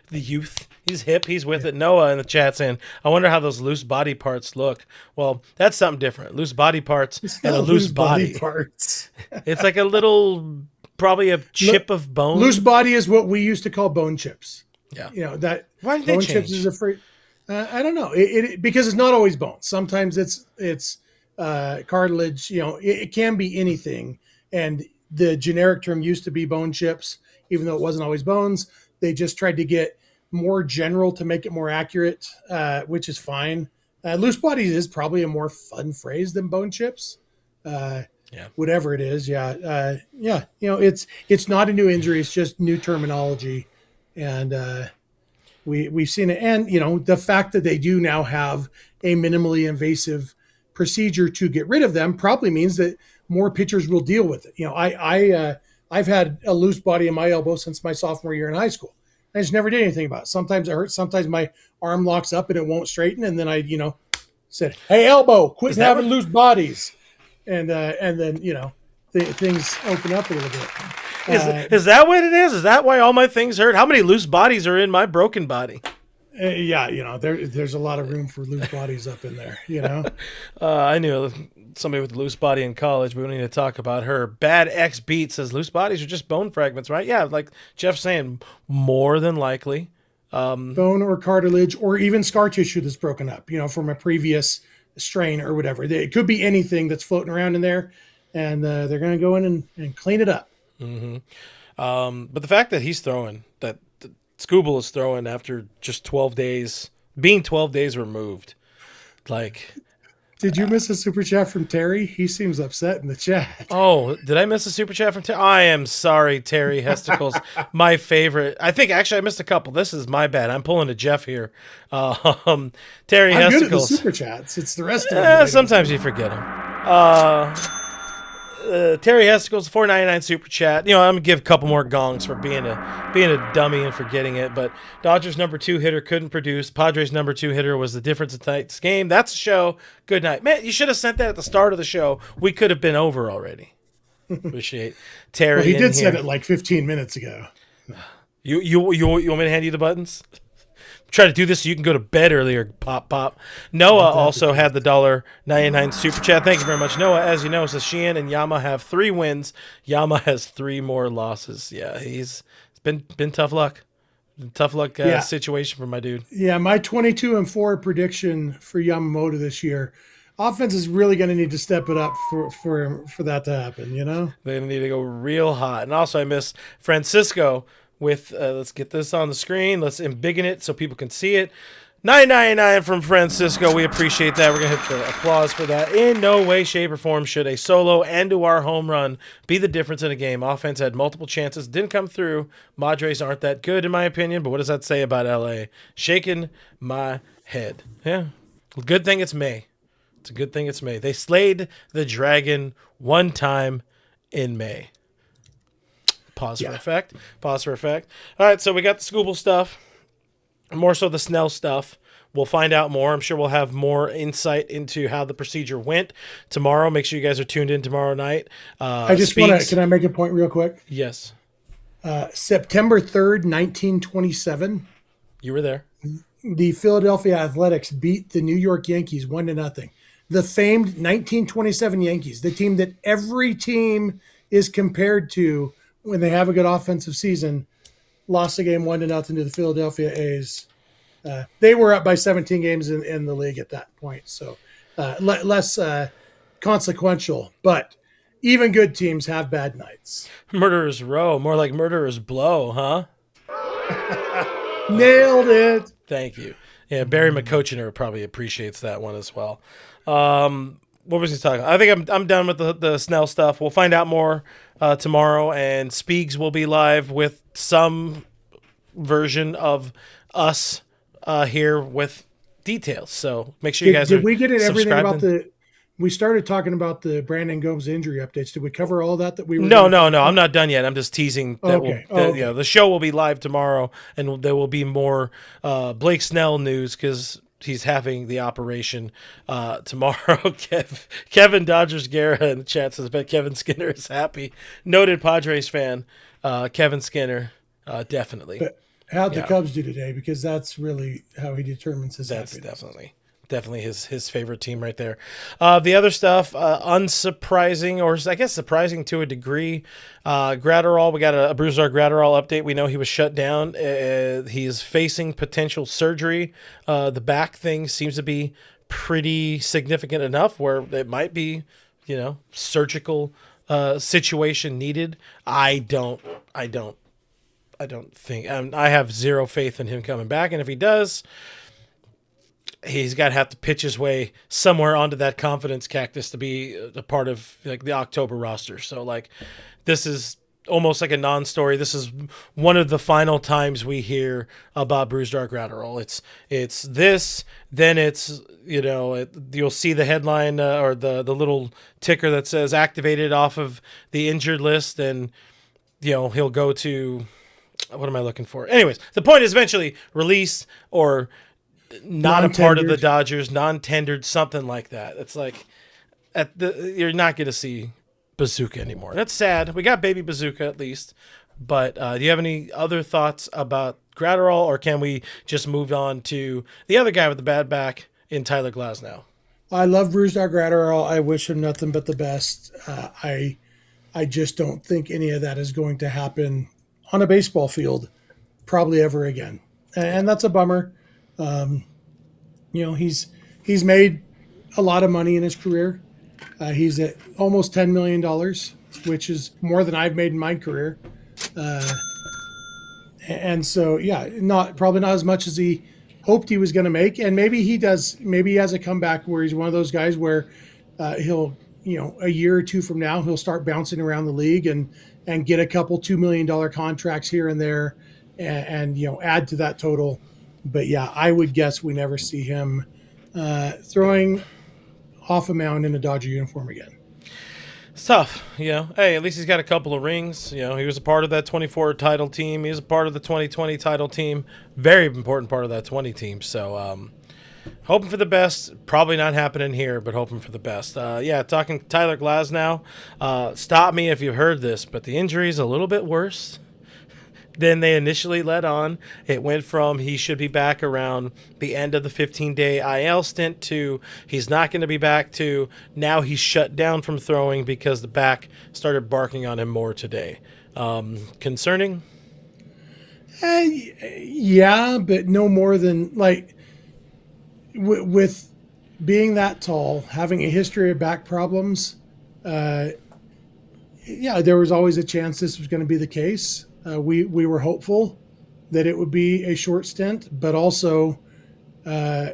The youth. He's hip. He's with it. Noah in the chat saying, I wonder how those loose body parts look. Well, that's something different. Loose body parts and a loose body. Parts. It's like a little, probably a chip of bone. Loose body is what we used to call bone chips. Yeah. That why did they bone change? Chips is a free. I don't know. It because it's not always bone. Sometimes it's cartilage. It can be anything. And the generic term used to be bone chips, even though it wasn't always bones. They just tried to get more general to make it more accurate, which is fine. Loose body is probably a more fun phrase than bone chips. Whatever it is. It's not a new injury. It's just new terminology. And we've seen it. And, the fact that they do now have a minimally invasive procedure to get rid of them probably means that more pitchers will deal with it. I've had a loose body in my elbow since my sophomore year in high school. I just never did anything about it. Sometimes it hurts. Sometimes my arm locks up and it won't straighten. And then I, said, "Hey, elbow, quit having loose bodies." And then, things open up a little bit. Is that what it is? Is that why all my things hurt? How many loose bodies are in my broken body? There's a lot of room for loose bodies up in there, I knew somebody with a loose body in college. We don't need to talk about her. Bad X Beat says loose bodies are just bone fragments, right? Yeah, like Jeff's saying, more than likely. Bone or cartilage or even scar tissue that's broken up, from a previous strain or whatever. It could be anything that's floating around in there, and they're going to go in and clean it up. Mm-hmm. But the fact that he's throwing, that Scooble is throwing after just 12 days, being 12 days removed, Did you miss a super chat from Terry? He seems upset in the chat. Oh, did I miss a super chat from Terry? I am sorry, Terry Hesticles. My favorite. I think actually I missed a couple. This is my bad. I'm pulling a Jeff here. Terry I'm Hesticles. good at the super chats. It's the rest of them. Sometimes you forget them. Terry Hesticles, $4.99 super chat. I'm gonna give a couple more gongs for being a dummy and forgetting it. But Dodgers number 2 hitter couldn't produce. Padres number 2 hitter was the difference in tonight's game. That's the show. Good night, man. You should have sent that at the start of the show. We could have been over already. Appreciate Terry. Well, he did send it like 15 minutes ago. You want me to hand you the buttons? Try to do this so you can go to bed earlier, pop. Noah also had the $1.99 super chat. Thank you very much, Noah. As you know, says Sheehan and Yama have 3 wins. Yama has 3 more losses. Yeah, it's been tough luck. Tough luck situation for my dude. Yeah, my 22-4 prediction for Yamamoto this year. Offense is really going to need to step it up for that to happen, They need to go real hot. And also I miss Francisco with, let's get this on the screen. Let's embiggen it so people can see it. $9.99 from Francisco. We appreciate that. We're going to hit the applause for that. In no way, shape, or form should a solo and to our home run be the difference in a game. Offense had multiple chances, didn't come through. Madres aren't that good, in my opinion, but what does that say about L.A.? Shaking my head. Yeah. Good thing it's May. It's a good thing it's May. They slayed the dragon one time in May. Pause for effect. All right, so we got the Scooble stuff. More so the Snell stuff. We'll find out more. I'm sure we'll have more insight into how the procedure went tomorrow. Make sure you guys are tuned in tomorrow night. I just want to, can I make a point real quick? Yes. September 3rd, 1927. You were there. the Philadelphia Athletics beat the New York Yankees 1-0. The famed 1927 Yankees, the team that every team is compared to when they have a good offensive season, lost the game 1-0 to the Philadelphia A's. They were up by 17 games in the league at that point, so less consequential. But even good teams have bad nights. Murderers row, more like murderers blow, huh? Nailed it. Thank you. Yeah, Barry McCoachiner probably appreciates that one as well. What was he talking about? I think I'm done with the Snell stuff. We'll find out more tomorrow, and Speegs will be live with some version of us here with details. So make sure you guys did we get it everything subscribing. about we started talking about the Brandon Gomes injury updates. Did we cover all that we were No. I'm not done yet. I'm just teasing that okay. The show will be live tomorrow, and there will be more Blake Snell news because he's having the operation tomorrow. Kevin Dodgers Guerra in the chat says, "Bet Kevin Skinner is happy." Noted Padres fan, Kevin Skinner, definitely. But how'd the Cubs do today? Because that's really how he determines his happiness. Definitely his favorite team right there. The other stuff, unsurprising, or I guess surprising to a degree. Gratterall, we got a Brusdar Gratterall update. We know he was shut down. He is facing potential surgery. The back thing seems to be pretty significant enough where it might be, surgical situation needed. I don't think. I have zero faith in him coming back, and if he does, he's got to have to pitch his way somewhere onto that confidence cactus to be a part of the October roster. So this is almost like a non-story. This is one of the final times we hear about Brusdar Gratterall. It's this, then it's you'll see the headline or the little ticker that says activated off of the injured list, and he'll go to, what am I looking for? Anyways, the point is eventually released or not a part of the Dodgers, non-tendered, something like that. It's you're not going to see Bazooka anymore. That's sad. We got baby Bazooka at least. But do you have any other thoughts about Gratterall, or can we just move on to the other guy with the bad back in Tyler Glasnow? I love Brusdar Gratterall. I wish him nothing but the best. I just don't think any of that is going to happen on a baseball field probably ever again. And that's a bummer. He's made a lot of money in his career. He's at almost $10 million, which is more than I've made in my career. And so, probably not as much as he hoped he was going to make. And maybe he does. Maybe he has a comeback where he's one of those guys where he'll, a year or two from now, he'll start bouncing around the league and get a couple $2 million contracts here and there and add to that total. But I would guess we never see him throwing off a mound in a Dodger uniform again. It's tough, Hey, at least he's got a couple of rings. He was a part of that 24 title team. He was a part of the 2020 title team. Very important part of that 20 team. So, hoping for the best. Probably not happening here, but hoping for the best. Talking Tyler Glasnow. Stop me if you've heard this, but the injury is a little bit worse than they initially let on. It went from he should be back around the end of the 15-day IL stint to he's not going to be back to now he's shut down from throwing because the back started barking on him more today. Concerning? But no more than with being that tall, having a history of back problems. There was always a chance this was going to be the case. We were hopeful that it would be a short stint, but also, we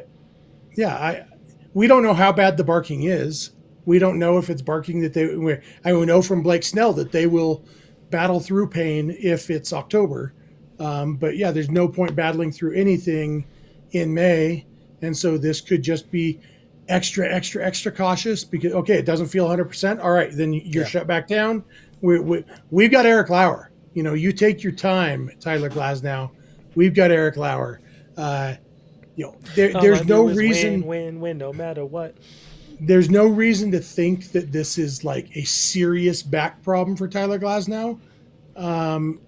don't know how bad the barking is. We don't know if it's barking that I know from Blake Snell that they will battle through pain if it's October. But there's no point battling through anything in May. And so this could just be extra cautious because, it doesn't feel 100%. All right, then you're shut back down. We've got Eric Lauer. You take your time, Tyler Glasnow. We've got Eric Lauer. There's no reason win no matter what. There's no reason to think that this is a serious back problem for Tyler Glasnow. I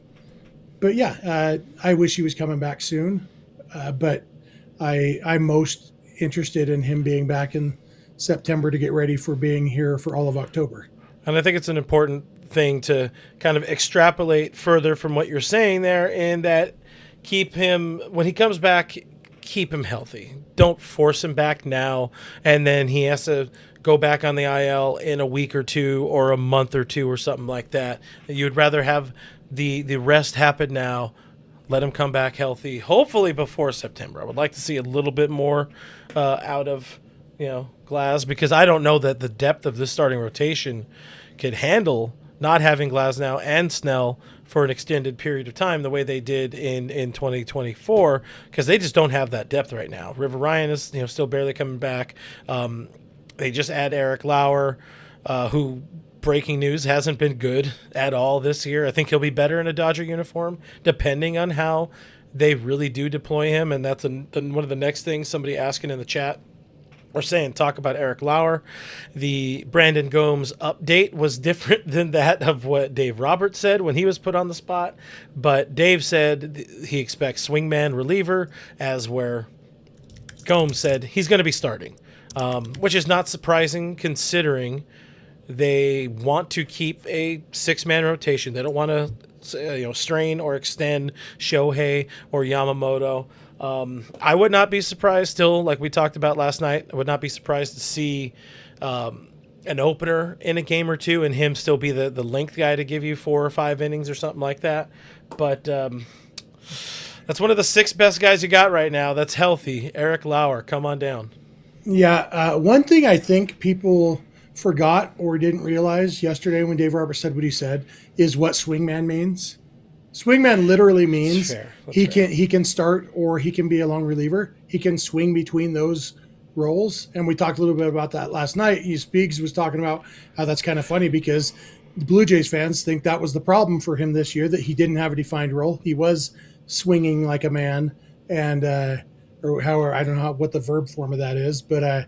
wish he was coming back soon. But I'm most interested in him being back in September to get ready for being here for all of October. And I think it's an important thing to kind of extrapolate further from what you're saying there, in that keep him, when he comes back, keep him healthy. Don't force him back now, and then he has to go back on the IL in a week or two or a month or two or something like that. You'd rather have the rest happen now. Let him come back healthy, hopefully before September. I would like to see a little bit more out of, Glass, because I don't know that the depth of this starting rotation could handle not having Glasnow and Snell for an extended period of time the way they did in 2024, because they just don't have that depth right now. River Ryan is still barely coming back. They just add Eric Lauer, who, breaking news, hasn't been good at all this year. I think he'll be better in a Dodger uniform, depending on how they really do deploy him. And that's one of the next things somebody asking in the chat or saying, talk about Eric Lauer. The Brandon Gomes update was different than that of what Dave Roberts said when he was put on the spot. But Dave said he expects swingman reliever, as where Gomes said he's going to be starting, which is not surprising considering they want to keep a six-man rotation. They don't want to strain or extend Shohei or Yamamoto. I would not be surprised still, like we talked about last night, I would not be surprised to see an opener in a game or two and him still be the length guy to give you 4 or 5 innings or something like that. But that's one of the 6 best guys you got right now that's healthy. Eric Lauer, come on down. Yeah, one thing I think people forgot or didn't realize yesterday when Dave Roberts said what he said is what swingman means. Swingman literally means he can start or he can be a long reliever. He can swing between those roles. And we talked a little bit about that last night. Speaks was talking about how that's kind of funny because the Blue Jays fans think that was the problem for him this year, that he didn't have a defined role. He was swinging like a man, and or however, I don't know what the verb form of that is, but I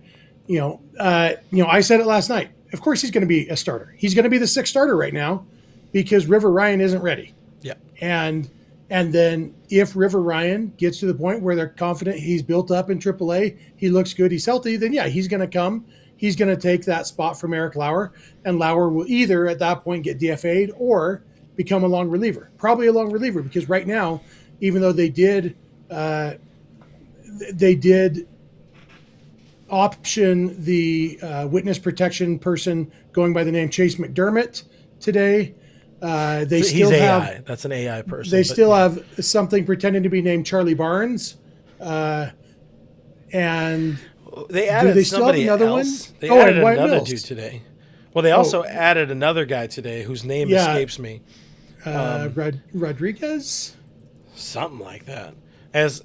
said it last night. Of course, he's going to be a starter. He's going to be the 6th starter right now because River Ryan isn't ready. Yeah. And then if River Ryan gets to the point where they're confident he's built up in AAA, he looks good, he's healthy, then yeah, he's going to come. He's going to take that spot from Eric Lauer, and Lauer will either at that point get DFA'd or become a long reliever. Probably a long reliever, because right now, even though they did option the witness protection person going by the name Chase McDermott today. He's still AI. That's an AI person. They still have something pretending to be named Charlie Barnes, and they added do they still somebody have another else. one? They added White another Mills. dude today. Well, they also added another guy today whose name escapes me. Rodriguez, something like that. As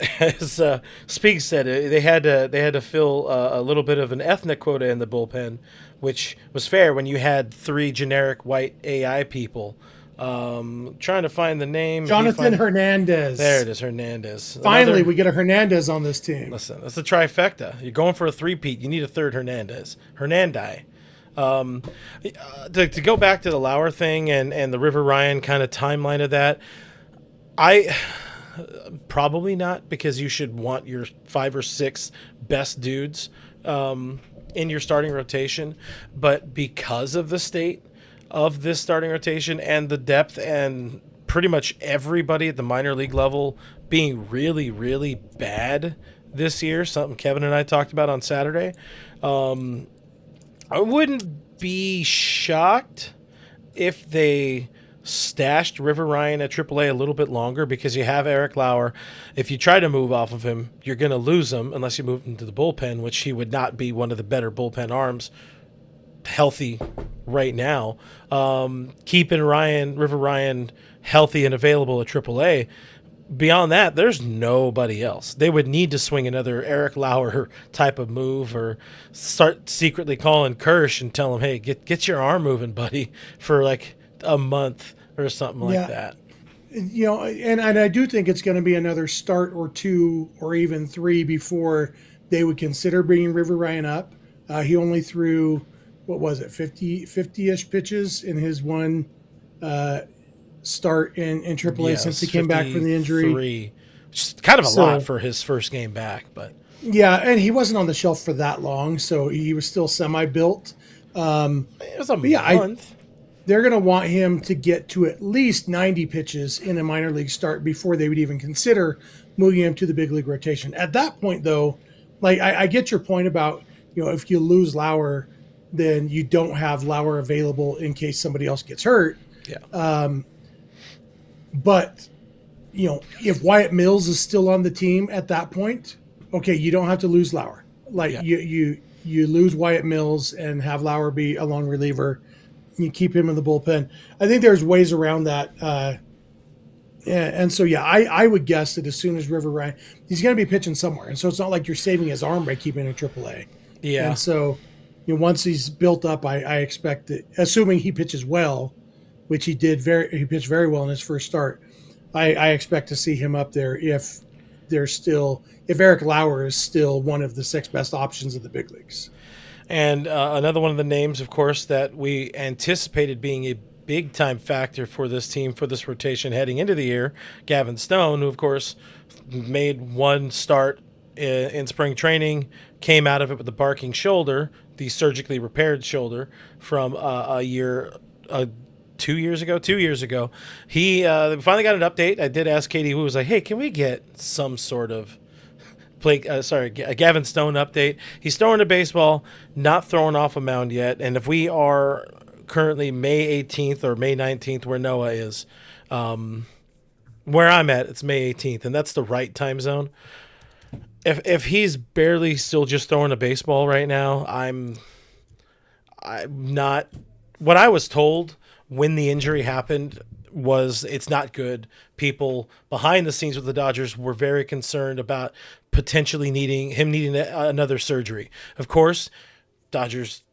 Speaks said, they had to fill a little bit of an ethnic quota in the bullpen, which was fair when you had 3 generic white AI people. Trying to find the name. Jonathan Hernandez. There it is, Hernandez. Finally, we get a Hernandez on this team. Listen, that's a trifecta. You're going for a 3-peat. You need a 3rd Hernandez. Hernandi. To go back to the Lauer thing and the River Ryan kind of timeline of that, probably not, because you should want your 5 or 6 best dudes in your starting rotation. But because of the state of this starting rotation and the depth and pretty much everybody at the minor league level being really, really bad this year, something Kevin and I talked about on Saturday, I wouldn't be shocked if they stashed River Ryan at AAA a little bit longer, because you have Eric Lauer. If you try to move off of him, you're going to lose him unless you move him to the bullpen, which he would not be one of the better bullpen arms healthy right now. Keeping River Ryan healthy and available at AAA. Beyond that, there's nobody else. They would need to swing another Eric Lauer type of move, or start secretly calling Kirsch and tell him, hey, get your arm moving, buddy, for like a month or something like that. And I do think it's going to be another start or 2 or even 3 before they would consider bringing River Ryan up. He only threw, 50-ish pitches in his one start in AAA since he came back from the injury. Just kind of a So- lot for his first game back, but Yeah, and he wasn't on the shelf for that long, so he was still semi-built. it was a yeah, month. They're going to want him to get to at least 90 pitches in a minor league start before they would even consider moving him to the big league rotation. At that point, though, like I get your point about, if you lose Lauer, then you don't have Lauer available in case somebody else gets hurt. Yeah. But, if Wyatt Mills is still on the team at that point, okay, you don't have to lose Lauer. Like you lose Wyatt Mills and have Lauer be a long reliever. You keep him in the bullpen. I think there's ways around that. And so, I would guess that as soon as River Ryan, he's going to be pitching somewhere. And so it's not like you're saving his arm by keeping him in AAA. Yeah. And so, once he's built up, I expect that, assuming he pitches well, which he did he pitched very well in his first start. I expect to see him up there if Eric Lauer is still one of the 6 best options in the big leagues. And another one of the names, of course, that we anticipated being a big-time factor for this team, for this rotation heading into the year, Gavin Stone, who, of course, made one start in spring training, came out of it with a barking shoulder, the surgically repaired shoulder from 2 years ago. He finally got an update. I did ask Katie, who was like, hey, can we get some sort of a Gavin Stone update? He's throwing a baseball, not throwing off a mound yet. And if we are currently May 18th or May 19th, where Noah is, where I'm at, it's May 18th, and that's the right time zone. If he's barely still just throwing a baseball right now, I'm not. What I was told when the injury happened was it's not good. People behind the scenes with the Dodgers were very concerned about potentially needing another surgery. Of course, Dodgers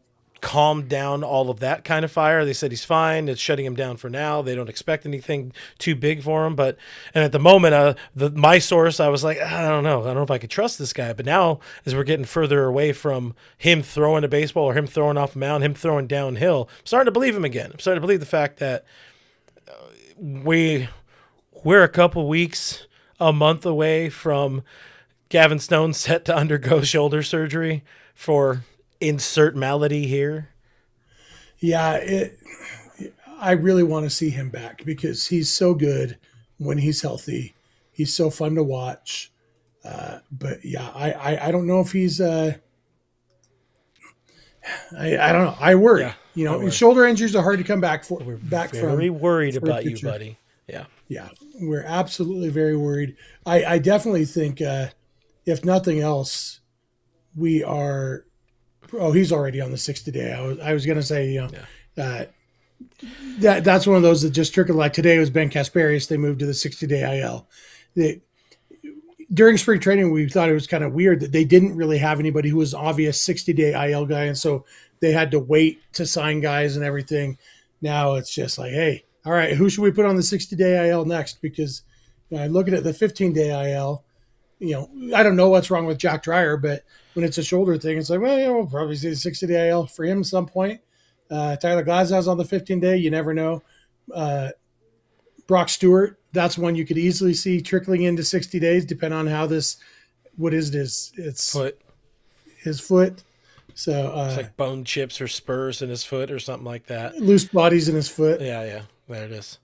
calmed down all of that kind of fire. They said he's fine. It's shutting him down for now. They don't expect anything too big for him. And at the moment, my source, I was like, I don't know if I could trust this guy. But now, as we're getting further away from him throwing a baseball or him throwing off a mound, him throwing downhill, I'm starting to believe him again. I'm starting to believe the fact that we're a couple weeks, a month away from Gavin Stone set to undergo shoulder surgery for insert malady here. Yeah, I really want to see him back because he's so good when he's healthy. He's so fun to watch. But yeah, I don't know if he's I don't know. I worry. Yeah, shoulder injuries are hard to come back from. Very worried about you, buddy. Yeah. Yeah, we're absolutely very worried. I definitely think if nothing else, we are. Oh, he's already on the 60-day. I was going to say, that's one of those that just trickled. Like today was Ben Kasparius. They moved to the 60-day IL. During spring training, we thought it was kind of weird that they didn't really have anybody who was an obvious 60-day IL guy. And so they had to wait to sign guys and everything. Now it's just like, hey, all right, who should we put on the 60-day IL next? Because looking at the 15-day IL, I don't know what's wrong with Jack Dreyer, but when it's a shoulder thing, it's like, well, we'll probably see the 60-day IL for him at some point. Tyler Glasnow's on the 15-day. You never know. Brock Stewart, that's one you could easily see trickling into 60 days, depending on how it's Foot. His foot. So it's like bone chips or spurs in his foot or something like that. Loose bodies in his foot. Yeah. There it is.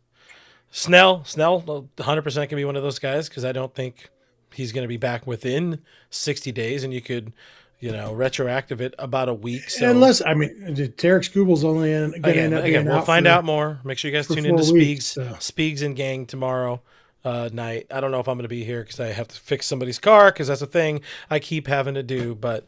Snell, 100% can be one of those guys because I don't think he's going to be back within 60 days, and you could, retroactive it about a week. So. Unless, Tarek Skubal's only going to end up being we'll out find out more. Make sure you guys tune into weeks, Speaks and Gang tomorrow night. I don't know if I'm going to be here because I have to fix somebody's car because that's a thing I keep having to do. But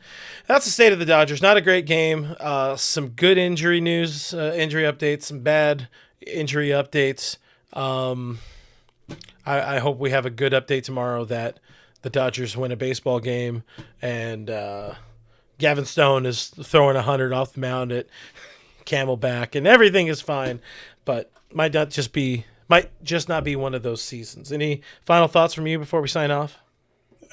that's the state of the Dodgers. Not a great game. Some good injury news, injury updates, some bad injury updates. I hope we have a good update tomorrow that the Dodgers win a baseball game and Gavin Stone is throwing 100 off the mound at Camelback and everything is fine, but might just not be one of those seasons. Any final thoughts from you before we sign off?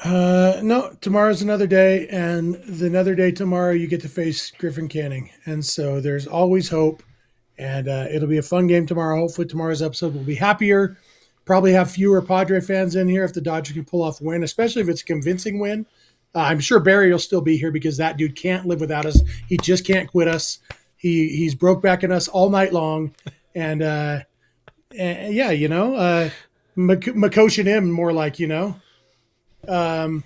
No, tomorrow's another day, and another day tomorrow you get to face Griffin Canning, and so there's always hope, and it'll be a fun game tomorrow. Hopefully tomorrow's episode will be happier. probably have fewer Padre fans in here if the Dodgers can pull off a win, especially if it's a convincing win. I'm sure Barry will still be here because that dude can't live without us. He just can't quit us. He's broke backing us all night long. And yeah, you know, Makosh and him more like, you know. That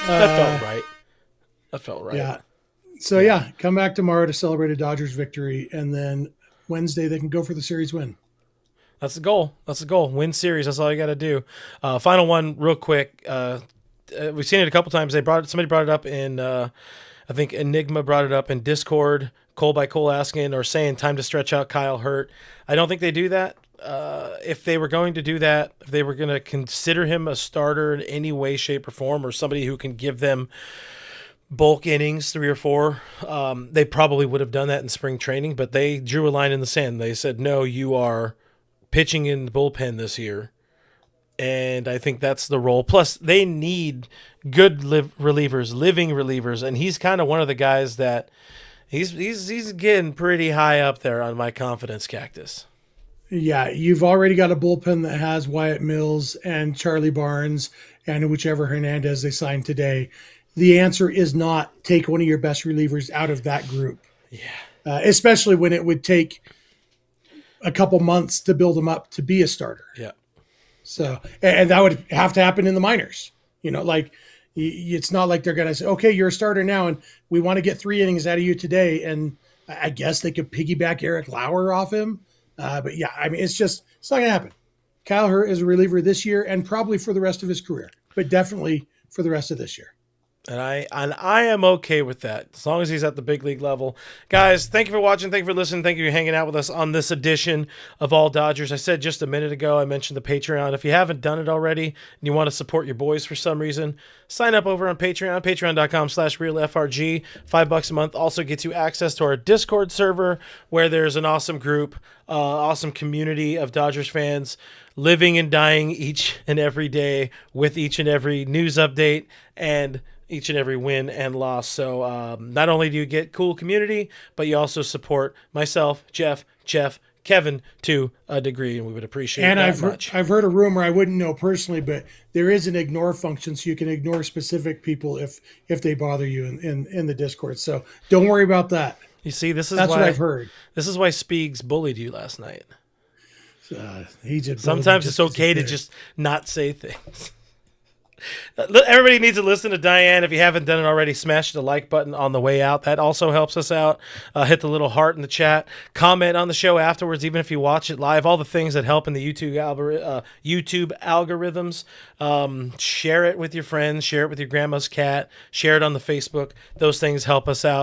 felt right. That felt right. Yeah. So yeah, come back tomorrow to celebrate a Dodgers victory, and then Wednesday they can go for the series win. That's the goal. That's the goal. Win series. That's all you got to do. Final one, real quick. We've seen it a couple times. Somebody brought it up in, I think Enigma brought it up in Discord. Cole by Cole asking or saying time to stretch out Kyle Hurt. I don't think they do that. If they were going to do that, if they were going to consider him a starter in any way, shape, or form, or somebody who can give them bulk innings, 3 or 4, they probably would have done that in spring training, but they drew a line in the sand. They said, no, you are pitching in the bullpen this year. And I think that's the role. Plus, they need good relievers, living relievers, and he's kind of one of the guys that he's getting pretty high up there on my confidence cactus. Yeah, you've already got a bullpen that has Wyatt Mills and Charlie Barnes and whichever Hernandez they signed today. The answer is not take one of your best relievers out of that group. Yeah. Especially when it would take a couple months to build them up to be a starter. Yeah. So, and that would have to happen in the minors. You know, like it's not like they're going to say, okay, you're a starter now and we want to get 3 innings out of you today. And I guess they could piggyback Eric Lauer off him. But yeah, I mean, it's not going to happen. Kyle Hurt is a reliever this year and probably for the rest of his career, but definitely for the rest of this year. And I am okay with that as long as he's at the big league level. Guys, thank you for watching. Thank you for listening. Thank you for hanging out with us on this edition of All Dodgers. I said just a minute ago, I mentioned the Patreon. If you haven't done it already and you want to support your boys for some reason, sign up over on Patreon, patreon.com/realfrg. $5 a month also gets you access to our Discord server where there's an awesome group, awesome community of Dodgers fans living and dying each and every day with each and every news update and each and every win and loss. So not only do you get cool community, but you also support myself, Jeff, Kevin to a degree, and we would appreciate and that much. I've heard a rumor, I wouldn't know personally, but there is an ignore function, so you can ignore specific people if they bother you in the Discord. So don't worry about that. You see, that's what I've heard. This is why Speegs bullied you last night. Sometimes it's okay to just not say things. Everybody needs to listen to Diane. If you haven't done it already, smash the like button on the way out. That also helps us out. Hit the little heart in the chat. Comment on the show afterwards, even if you watch it live. All the things that help in the YouTube algorithms. Share it with your friends. Share it with your grandma's cat. Share it on the Facebook. Those things help us out.